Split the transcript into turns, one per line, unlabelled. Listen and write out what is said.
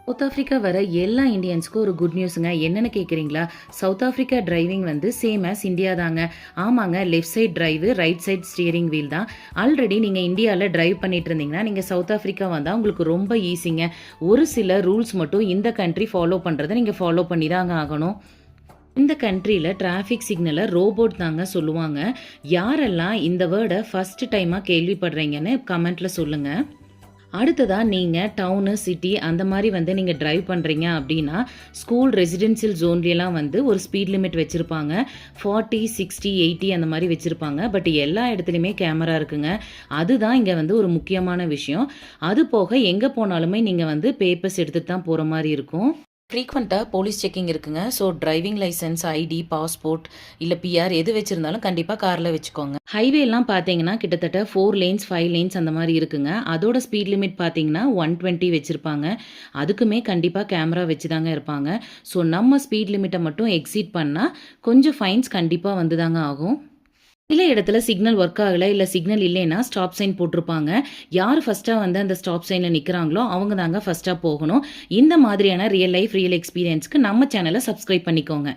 South Africa வர எல்லா இந்தியன்ஸ்க்கும் ஒரு குட் நியூஸுங்க. என்னன்னு கேட்குறீங்களா? சவுத் ஆஃப்ரிக்கா டிரைவிங் வந்து சேம் ஆஸ் இந்தியா தாங்க. ஆமாங்க, left side drive, right side steering wheel தான். ஆல்ரெடி நீங்கள் இந்தியாவில் டிரைவ் பண்ணிட்டு இருந்தீங்கன்னா நீங்கள் சவுத் ஆஃப்ரிக்கா வந்தால் உங்களுக்கு ரொம்ப ஈஸிங்க. ஒரு சில ரூல்ஸ் மட்டும் இந்த கண்ட்ரி ஃபாலோ பண்ணுறதை நீங்கள் ஃபாலோ பண்ணி தாங்க ஆகணும். இந்த கண்ட்ரியில் டிராஃபிக் சிக்னலை ரோபோட் தாங்க சொல்லுவாங்க. யாரெல்லாம் இந்த வேர்டை ஃபஸ்ட்டு டைமாக கேள்விப்படுறீங்கன்னு கமெண்ட்டில் சொல்லுங்கள். அடுத்ததா நீங்க டவுனு, சிட்டி அந்த மாரி வந்து நீங்க டிரைவ் பண்றீங்க அப்படின்னா, ஸ்கூல் ரெசிடென்ஷியல் ஜோன்லலாம் வந்து ஒரு ஸ்பீட் லிமிட் வச்சிருப்பாங்க. 40, 60, 80 அந்த மாரி வச்சிருப்பாங்க. பட் எல்லா இடத்துலயுமே கேமரா இருக்குங்க. அதுதான் இங்க வந்து ஒரு முக்கியமான விஷயம். அது போக எங்க போனாலுமே நீங்க வந்து பேப்பர்ஸ் எடுத்துட்டு தான் போற மாரி இருக்கும். ஃப்ரீக்வெண்ட்டாக போலீஸ் செக்கிங் இருக்குங்க. So driving licence, ID, passport இல்லை பிஆர் எது வச்சுருந்தாலும் கண்டிப்பாக காரில் வச்சுக்கோங்க. ஹைவேலாம் பார்த்தீங்கன்னா கிட்டத்தட்ட 4 லேன்ஸ் 5 லேன்ஸ் அந்த மாதிரி இருக்குங்க. அதோட ஸ்பீட் லிமிட் பார்த்தீங்கன்னா 120 வச்சுருப்பாங்க. அதுக்குமே கண்டிப்பாக கேமரா வச்சு தாங்க இருப்பாங்க. ஸோ நம்ம ஸ்பீட் லிமிட்டை மட்டும் எக்ஸீட் பண்ணால் கொஞ்சம் ஃபைன்ஸ் கண்டிப்பாக வந்து தாங்க ஆகும். சில இடத்துல சிக்னல் ஒர்க் ஆகலை இல்லை சிக்னல் இல்லைன்னா ஸ்டாப் சைன் போட்டிருப்பாங்க. யார் ஃபஸ்ட்டாக வந்து அந்த ஸ்டாப் சைனில் நிற்கிறாங்களோ அவங்க தாங்க ஃபஸ்ட்டாக போகணும். இந்த மாதிரியான ரியல் லைஃப் ரியல் எக்ஸ்பீரியன்ஸ்க்கு நம்ம சேனலை சப்ஸ்கிரைப் பண்ணிக்கோங்க.